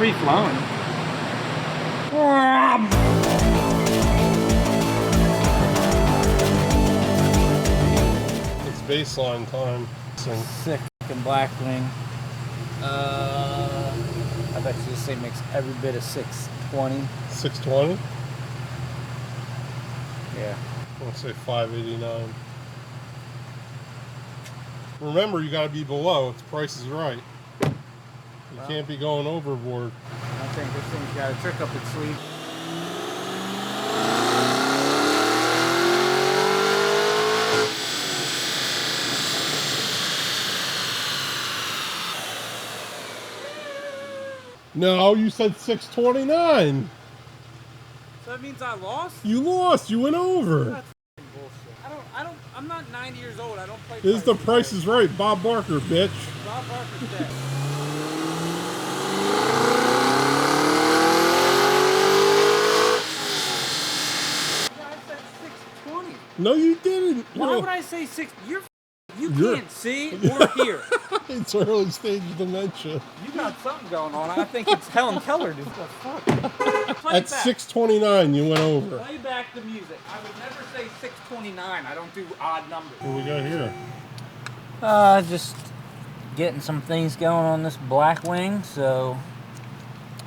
free flowing. It's baseline time. Sick fucking Blackwing. I bet you this thing makes every bit of 620. 620? Yeah. I want to say 589. Remember, you got to be below if the price is right. You can't be going overboard. I think this thing's got a trick up its sleeve. No, you said 629. So that means I lost? You lost. You went over. That's bullshit. I'm not 90 years old. I don't play. This is the Price is Right. Bob Barker, bitch. Bob Barker's dead. I said 620. No, you didn't. Why would I say 6? You can't see or hear. It's early stage dementia. You got something going on. I think it's Helen Keller. Dude. What the fuck? At 629, you went over. Play back the music. I would never say 629. I don't do odd numbers. What we got here? Just getting some things going on this Blackwing. So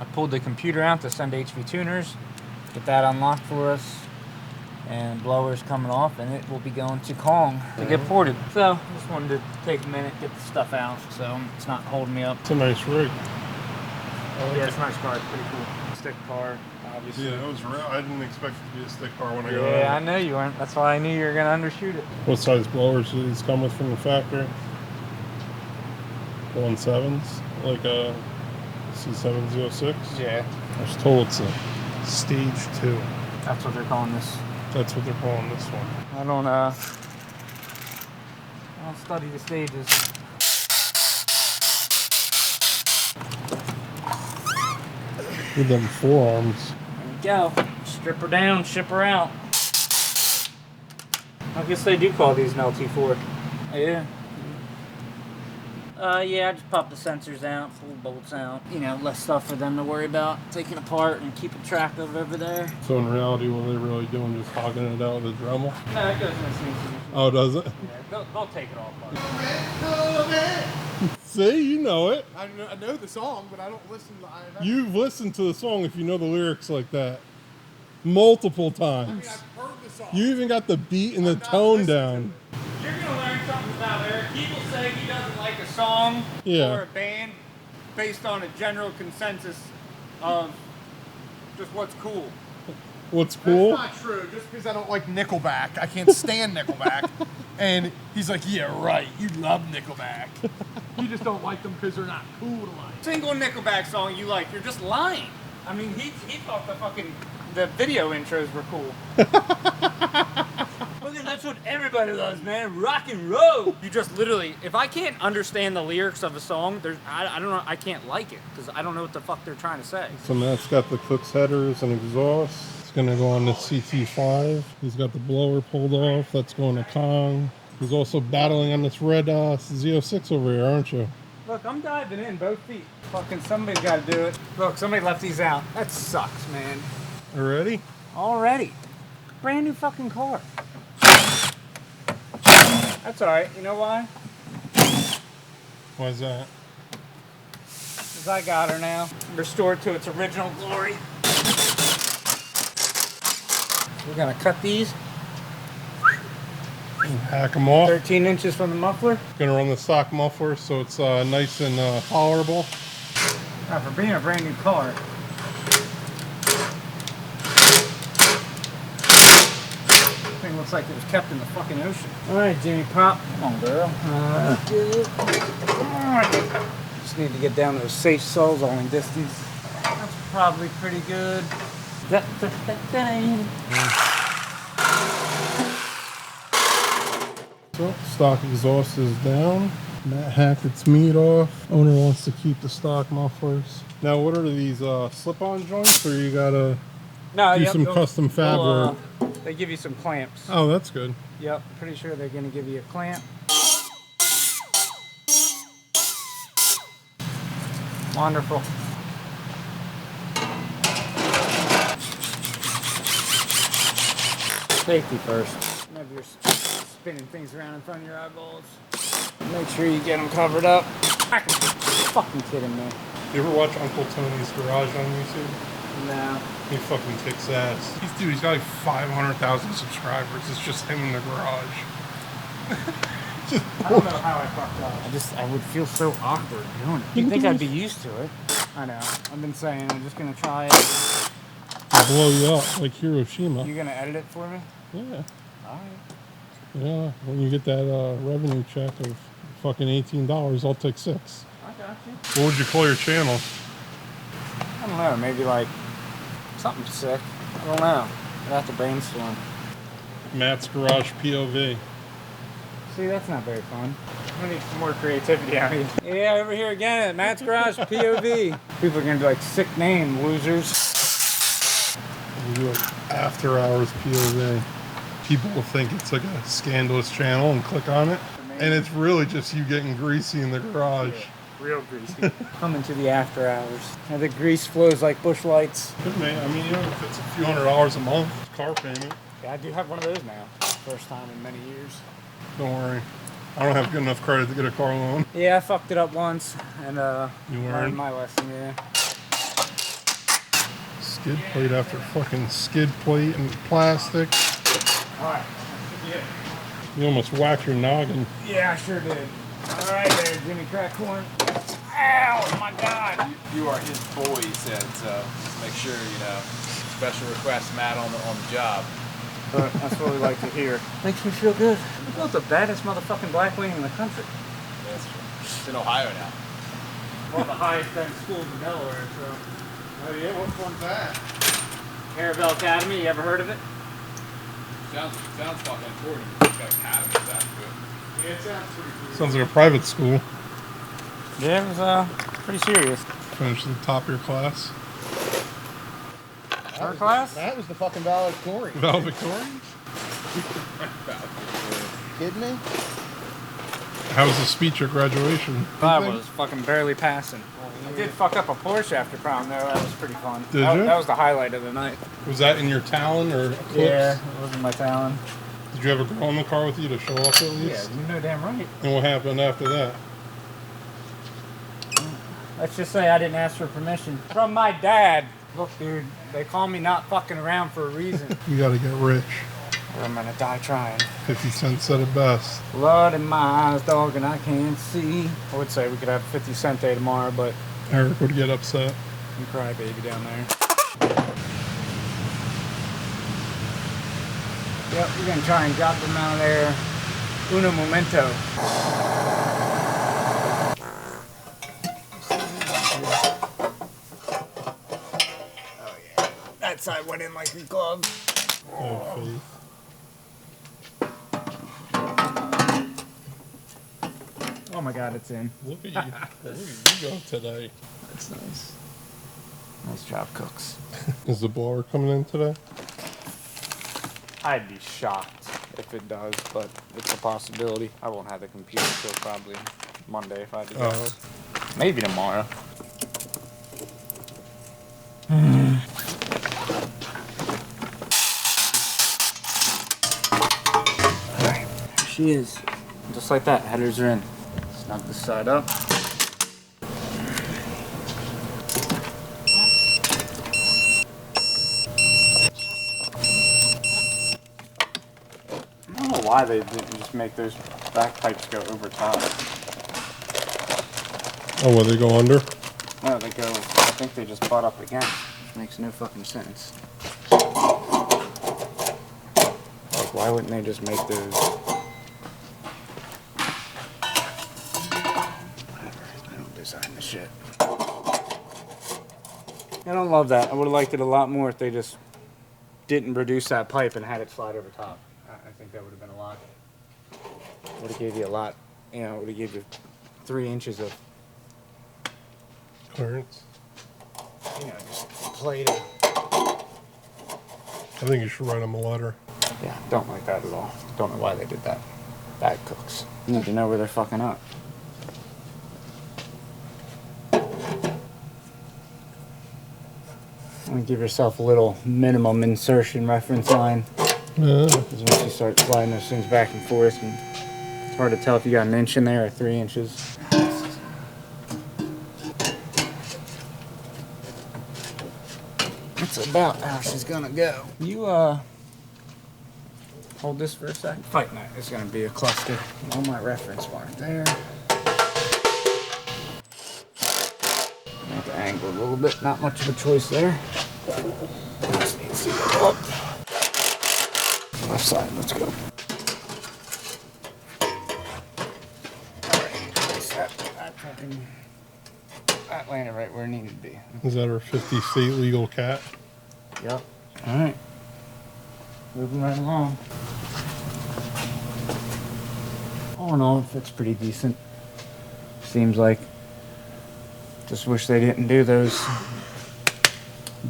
I pulled the computer out to send HV tuners, get that unlocked for us. And blower's coming off, and it will be going to Kong to get ported. So, just wanted to take a minute, get the stuff out, so it's not holding me up. It's a nice rig. Yeah, it's a nice car. It's pretty cool. Stick car, obviously. Yeah, it was real. I didn't expect it to be a stick car when I got it. Yeah, I know you weren't. That's why I knew you were going to undershoot it. What size blowers do these come with from the factory? 1.7s? Like a C706? Yeah. I was told it's a stage 2. That's what they're calling this. That's what they're calling this one. I don't study the stages. With them forearms. There we go. Strip her down, ship her out. I guess they do call these an LT4. Yeah. Yeah, I just pop the sensors out, pull the bolts out. You know, less stuff for them to worry about taking apart and keeping track of over there. So in reality, what are they really doing? Just hogging it out with a Dremel? No, it goes in the same position. Oh, does it? Yeah, they'll take it all apart. See, you know it. I know the song, but I don't listen to You've listened to the song if you know the lyrics like that. Multiple times. I mean, I've heard the song. You even got the beat and the tone down. You're going to learn something about Eric. People say he doesn't like a song or a band based on a general consensus of just what's cool. What's cool? That's not true. Just because I don't like Nickelback, I can't stand Nickelback. And he's like, yeah, right. You love Nickelback. You just don't like them because they're not cool to like. Single Nickelback song you like, you're just lying. I mean, he thought the video intros were cool. Look, that's what everybody loves, man. Rock and roll. You just literally, if I can't understand the lyrics of a song, I don't know, I can't like it because I don't know what the fuck they're trying to say. So Matt's got the Cook's headers and exhaust. It's gonna go on the CT5. He's got the blower pulled off. That's going to Kong. He's also battling on this red Z06 over here, aren't you? Look, I'm diving in both feet. Fucking somebody's got to do it. Look, somebody left these out. That sucks, man. Already? Already. Brand new fucking car. That's alright. You know why? Why's that? Because I got her now. Restored to its original glory. We're going to cut these. Hack them off. 13 inches from the muffler. Gonna run the stock muffler so it's nice and tolerable. Now, for being a brand new car, this thing looks like it was kept in the fucking ocean. Alright, Jimmy Pop. Come on, girl. Just need to get down those safe soles all in distance. That's probably pretty good. So, stock exhaust is down. Matt hacked its meat off. Owner wants to keep the stock mufflers. Now, what are these slip-on joints, or you gotta do some custom fab work? They give you some clamps. Oh, that's good. Yep, pretty sure they're gonna give you a clamp. Wonderful. Safety first. Whenever you're spinning things around in front of your eyeballs, make sure you get them covered up. You're fucking kidding me. You ever watch Uncle Tony's Garage on YouTube? No. He fucking kicks ass. He's got like 500,000 subscribers. It's just him in the garage. I don't know how I fucked up. I would feel so awkward doing it. You'd think I'd be used to it. I know. I've been saying I'm just gonna try it. I'll blow you up like Hiroshima. You gonna edit it for me? Yeah. Alright. Yeah. When you get that revenue check of fucking $18, I'll take 6. I got you. What would you call your channel? I don't know. Maybe like something sick. I don't know. I'd have to brainstorm. Matt's Garage POV. See, that's not very fun. I need some more creativity out here. Yeah, over here again at Matt's Garage POV. People are gonna be like, sick name, losers. We do it after hours POV. People will think it's like a scandalous channel and click on it. And it's really just you getting greasy in the garage. Yeah, real greasy. Coming to the after hours. And the grease flows like bush lights. Good, man. I mean, you know, if it's a few $100s a month, car payment. Yeah, I do have one of those now. First time in many years. Don't worry. I don't have good enough credit to get a car loan. Yeah, I fucked it up once and You learned learned? my lesson, yeah. Skid plate after fucking skid plate and plastic. Alright, You almost whacked your noggin. yeah, I sure did. Alright there, Jimmy Crackhorn. Ow, my God. You are his boy, he said, so make sure, you know, special request Matt on the job. But that's what we like to hear. Makes me feel good. We built the baddest motherfucking Blackwing in the country. Yeah, that's true. It's in Ohio now. One of the highest end schools in Delaware, so. Oh yeah, which one's that? Maribel Academy, you ever heard of it? Sounds fucking important. It's got academy sounds good. Yeah, it sounds pretty cool. Sounds like a private school. Yeah, it was pretty serious. Finish the top of your class. Our class? That was the fucking valedictorian. Valedictorian? Kidding me? How was the speech at graduation? I was fucking barely passing. I did fuck up a Porsche after prom though. That was pretty fun. Did that, you? That was the highlight of the night. Was that in your Talon or Eclipse? Yeah, it wasn't my Talon. Did you have a girl in the car with you to show off at Yeah, least? you know damn right. And what happened after that? Let's just say I didn't ask for permission from my dad. Look, dude, they call me not fucking around for a reason. You gotta get rich. Or I'm gonna die trying. 50 Cent said it best. Blood in my eyes, dog, and I can't see. I would say we could have a 50 Cent day tomorrow, but Eric would get upset. you cry baby down there. Yep, we're gonna try and drop them out of there. Uno momento. Oh yeah, that side went in like a glove. Oh, faith. Oh my God, it's in. Look at you. Where did you go today? That's nice. Nice job, cooks. Is the blower coming in today? I'd be shocked if it does, but it's a possibility. I won't have the computer till probably Monday if I had to guess. Maybe tomorrow. Alright, here she is. Just like that, headers are in. Snug this side up. I don't know why they didn't just make those back pipes go over top. Oh, will they go under? No, they go, I think they just butt up again. Which makes no fucking sense. Like, why wouldn't they just make those? Whatever, I don't design the shit. I don't love that. I would have liked it a lot more if they just didn't reduce that pipe and had it slide over top. I think that would have been a lot. Would have gave you a lot, you know, would have gave you 3 inches of, Clearance. you know, just plating. I think you should write them a letter. Yeah, don't like that at all. Don't know why they did that. Bad cooks. You need to know where they're fucking up. And give yourself a little minimum insertion reference line. Because once you start sliding those things back and forth, and it's hard to tell if you got an inch in there or 3 inches. That's about how she's gonna go. You hold this for a second. Fighting that is gonna be a cluster. On my reference mark there. Make the angle a little bit. Not much of a choice there. Just needs to go up. Left side. Let's go. That landed right where it needed to be. Is that our 50 state legal cat? Yep. All right. Moving right along. All in all, it fits pretty decent. Seems like. Just wish they didn't do those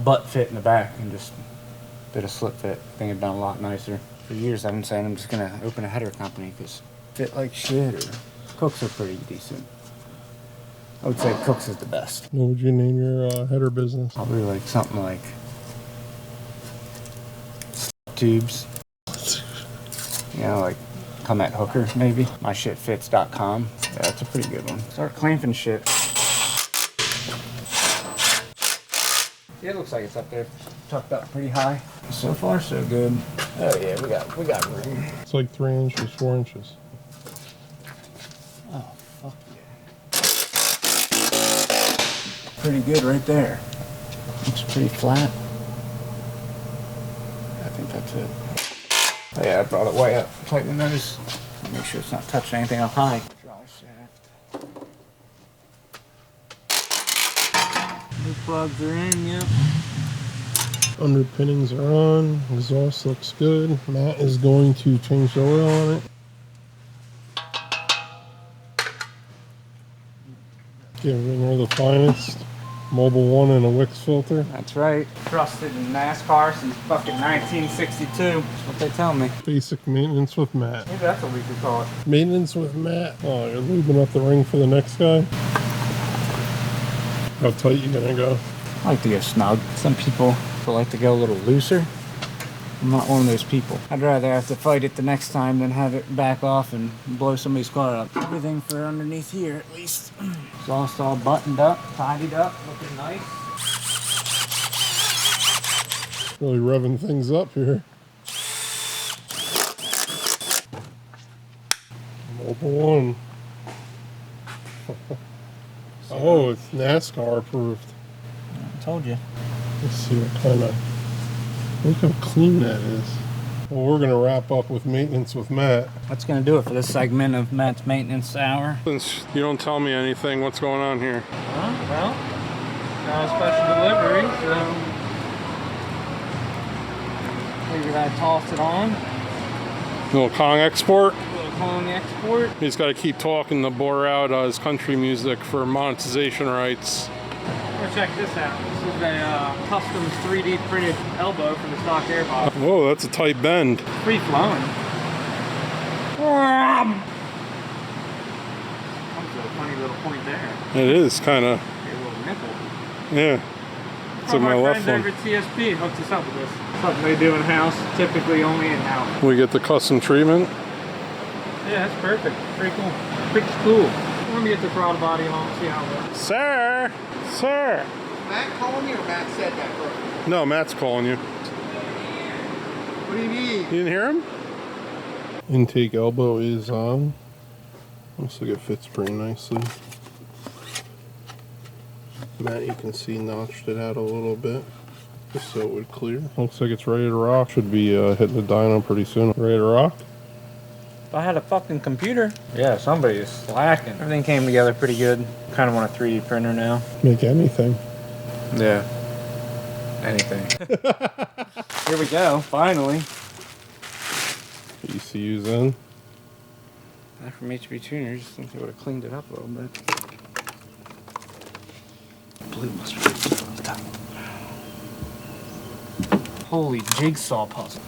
butt fit in the back and just did a slip fit. I think it'd done a lot nicer. For years I've been saying I'm just gonna open a header company because fit like shit, or Cooks are pretty decent. I would say Cooks is the best. What would you name your header business? Probably like something like tubes. You know, like come at hooker maybe. MyShitFits.com. Yeah, that's a pretty good one. Start clamping shit. Yeah, it looks like it's up there, tucked up pretty high. So far, so good. Oh yeah, we got room. It's like 3 inches, 4 inches. Oh fuck yeah! Pretty good right there. Looks pretty flat. I think that's it. Oh yeah, I brought it way up. Tighten the nose. Make sure it's not touching anything up high. Drive shaft. New plugs are in, yep. Underpinnings are on. Exhaust looks good. Matt is going to change the oil on it. Giving her the finest. Mobile one and a Wix filter. That's right. Trusted in NASCAR since fucking 1962. That's what they tell me. Basic maintenance with Matt. Maybe that's what we could call it. Maintenance with Matt. Oh, you're lubing up the ring for the next guy? How tight you gonna go? I like to go snug. Some people like to go a little looser. I'm not one of those people. I'd rather have to fight it the next time than have it back off and blow somebody's car up. Everything for underneath here, at least. Exhaust all buttoned up, tidied up, looking nice. Really revving things up here. Mobile one. Oh, it's NASCAR approved. I told you. Let's see what kind of. Look how clean that is. Well, we're gonna wrap up with maintenance with Matt. That's gonna do it for this segment of Matt's Maintenance Hour. Since you don't tell me anything, what's going on here? Well, got a special delivery, so figured I'd toss it on. Little Kong export. Little Kong export. He's got to keep talking to bore out his country music for monetization rights. Well, check this out. This is a custom 3D printed elbow for the stock airbox. Whoa, that's a tight bend. Free flowing. Comes with a funny little point there. It is kind of. A little nipple. Yeah. It's like my left one. Over at TSP hooked us up with this. Something they do in house, typically only in house. We get the custom treatment. Yeah, that's perfect. Pretty cool. Pretty cool. Let me get the throttle body on, see how it works. Sir! Sir! Matt calling you or Matt said that first? No, Matt's calling you. What do you need? You didn't hear him? Intake elbow is on. Looks like it fits pretty nicely. Matt, you can see notched it out a little bit just so it would clear. Looks like it's ready to rock. Should be hitting the dyno pretty soon. Ready to rock? If I had a fucking computer. Yeah, somebody is slacking. Everything came together pretty good. Kind of want a 3D printer now. Make anything. Yeah. Anything. Here we go, finally. ECU's in. Not from HB Tuners. I think they would have cleaned it up a little bit. Blue mustard on the top. Holy jigsaw puzzle.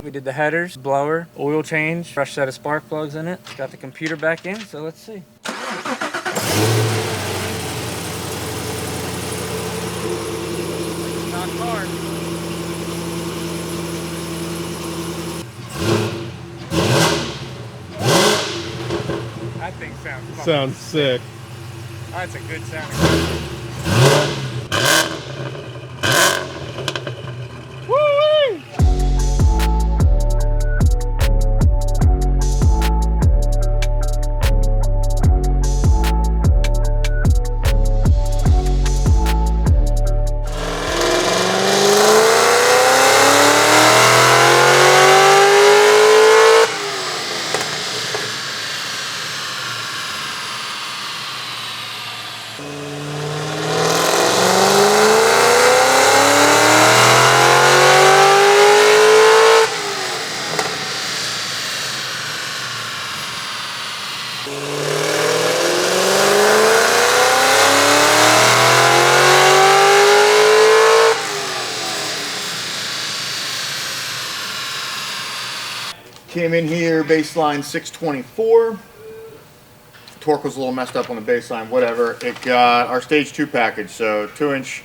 We did the headers, blower, oil change, fresh set of spark plugs in it. Got the computer back in, so let's see. Not hard. That thing sounds fucking Sounds sick. That's a good sounding. Woo-wee! Came in here, baseline 624. Torque was a little messed up on the baseline, whatever. It got our stage 2 package, so 2-inch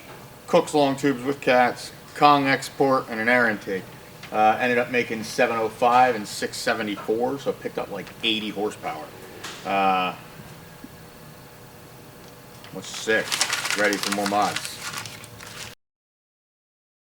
Cook's long tubes with cats, Kong export, and an air intake. Ended up making 705 and 674, so it picked up like 80 horsepower. Was sick. Ready for more mods.